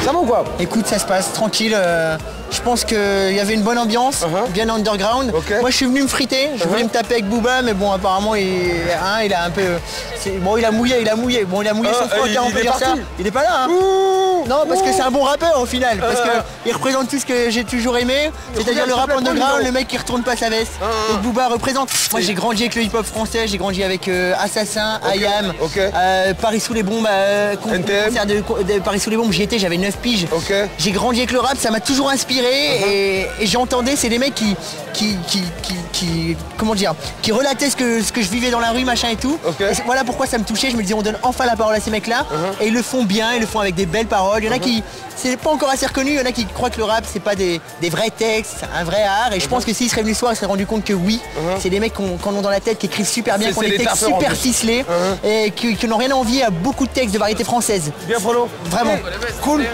Ça va ou quoi? Écoute, ça se passe tranquille. Je pense qu'il y avait une bonne ambiance, bien underground. Moi, je suis venu me friter. Je voulais me taper avec Booba, mais bon, apparemment, il a un peu. Bon, il a mouillé. Bon, il a mouillé son froc, on peut dire ça. Il est pas là. Hein. Non, parce que c'est un bon rappeur au final. Parce qu'il représente tout ce que j'ai toujours aimé. C'est-à-dire le rap underground, le mec qui retourne pas sa veste. Donc Booba représente. Moi, j'ai grandi avec le hip-hop français. J'ai grandi avec Assassin, IAM, Paris sous les bombes, concert de Paris sous les bombes. J'y étais, j'avais 9 piges. J'ai grandi avec le rap, ça m'a toujours inspiré. Et j'entendais, c'est des mecs comment dire, qui relataient ce que je vivais dans la rue, machin et tout. Et voilà pourquoi ça me touchait. Je me disais, on donne enfin la parole à ces mecs-là. Et ils le font bien, ils le font avec des belles paroles. Il y en a qui, c'est pas encore assez reconnu, il y en a qui croient que le rap, c'est pas des vrais textes, un vrai art. Et je pense que s'ils seraient venus ce soir, ils se seraient rendus compte que oui, c'est des mecs qui en ont dans la tête, qui écrivent super bien, qui ont des textes super ficelés et qui n'ont rien à envier à beaucoup de textes de variété française. Bien, Frollo. Vraiment. Cool.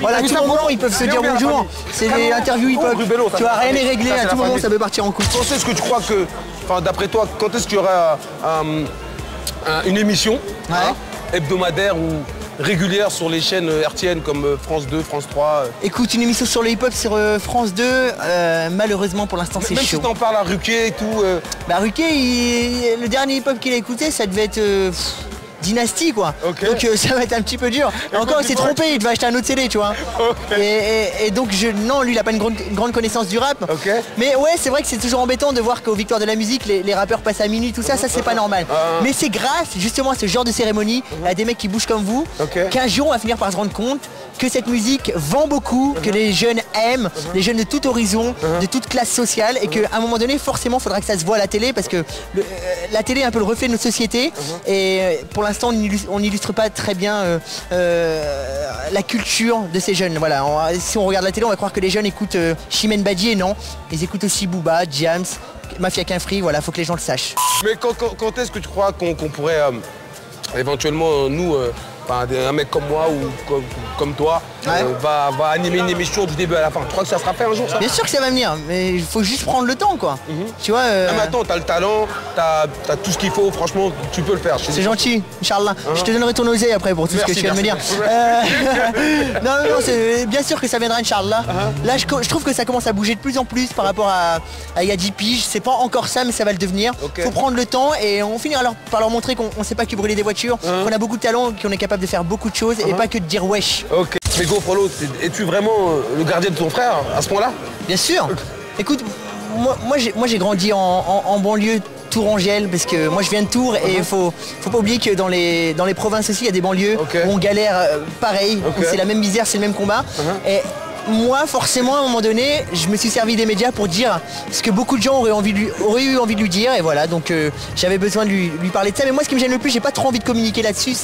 Voilà, à tout moment, ils peuvent se dire bonjour. C'est des interviews hip-hop. Tu vois, rien n'est réglé, à tout moment, ça peut partir en couille. Quand est-ce que tu crois que, enfin, d'après toi, quand est-ce qu'il y aura une émission hebdomadaire ou régulière sur les chaînes RTN comme France 2, France 3? Écoute, une émission sur le hip-hop sur France 2, malheureusement pour l'instant c'est chaud. Même si t'en parles à Ruquier et tout. Bah Ruquier, le dernier hip-hop qu'il a écouté, ça devait être Dynasty quoi. Donc ça va être un petit peu dur. Et encore il s'est trompé, il devait acheter un autre CD tu vois. Et donc non, lui il a pas une grande connaissance du rap. Mais ouais, c'est vrai que c'est toujours embêtant de voir qu'aux Victoires de la musique les rappeurs passent à minuit, tout ça, ça c'est pas normal. Mais c'est grâce justement à ce genre de cérémonie, à des mecs qui bougent comme vous, qu'un jour on va finir par se rendre compte que cette musique vend beaucoup, que les jeunes aiment, les jeunes de tout horizon, de toute classe sociale, et qu'à un moment donné forcément il faudra que ça se voit à la télé, parce que la télé est un peu le reflet de notre société, et pour l'instant on n'illustre pas très bien la culture de ces jeunes. Voilà, si on regarde la télé on va croire que les jeunes écoutent Chimène Badi, et non, ils écoutent aussi Booba, Jams, Mafia Qu'un Free, voilà, faut que les gens le sachent. Mais quand est-ce que tu crois qu'on pourrait éventuellement nous un mec comme moi ou comme toi va animer une émission du début à la fin? Tu crois que ça sera fait un jour ça? Bien sûr que ça va venir, mais il faut juste prendre le temps quoi. Tu vois. Mais attends, t'as le talent, t'as tout ce qu'il faut, franchement tu peux le faire. C'est gentil, Inch'Allah. Je te donnerai ton oseille après pour tout ce que tu viens de me dire. Non, c'est bien sûr que ça viendra, Inch'Allah. Là je trouve que ça commence à bouger de plus en plus par rapport à il y a 10 piges. C'est pas encore ça mais ça va le devenir. Faut prendre le temps et on finira par leur montrer qu'on sait pas que brûler des voitures, qu'on a beaucoup de talent, qu'on est capable de faire beaucoup de choses et pas que de dire wesh. Mais go Frollo, es-tu vraiment le gardien de ton frère à ce point-là? Bien sûr. Écoute, moi j'ai grandi en banlieue tourangelle, parce que moi je viens de Tours et faut pas oublier que dans les provinces aussi il y a des banlieues où on galère pareil, c'est la même misère, c'est le même combat. Et moi forcément à un moment donné je me suis servi des médias pour dire ce que beaucoup de gens auraient eu envie de lui dire, et voilà, donc j'avais besoin de lui parler de ça. Mais moi ce qui me gêne le plus, j'ai pas trop envie de communiquer là-dessus,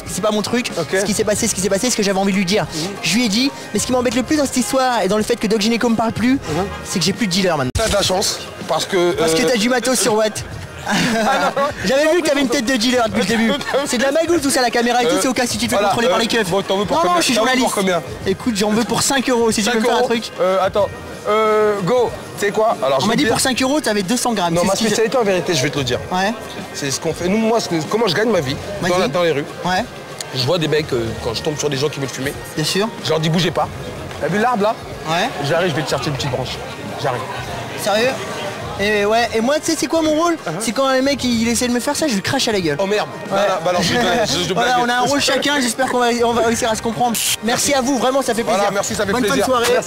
c'est pas mon truc, ce qui s'est passé, ce que j'avais envie de lui dire. Je lui ai dit, mais ce qui m'embête le plus dans cette histoire et dans le fait que Doc Gynéco me parle plus, c'est que j'ai plus de dealer maintenant. T'as de la chance, parce que t'as du matos sur Watt. J'avais vu que t'avais une tête de dealer depuis le début. C'est de la magouille tout ça, la caméra et tout, c'est au cas si tu te fais contrôler par les keufs. Bon, t'en veux pour combien? Non, je suis journaliste. Écoute, j'en veux pour 5 € si tu veux me faire un truc. Attends, go, tu sais quoi? Alors, on m'a dit pour 5 € t'avais 200 grammes. Non, ma spécialité en vérité, je vais te le dire. C'est ce qu'on fait. Nous, moi, comment je gagne ma vie dans les rues. Je vois des mecs, quand je tombe sur des gens qui veulent fumer. Bien sûr. Je leur dis bougez pas. T'as vu l'arbre là? J'arrive, je vais te chercher une petite branche. J'arrive. Sérieux? Et ouais, et moi tu sais c'est quoi mon rôle? C'est quand un mec il essaie de me faire ça, je lui crache à la gueule. Oh merde. Bah alors voilà, on a un rôle chacun, j'espère qu'on va réussir à se comprendre. Merci à vous, vraiment ça fait plaisir. Voilà, merci, ça fait plaisir. Bonne soirée.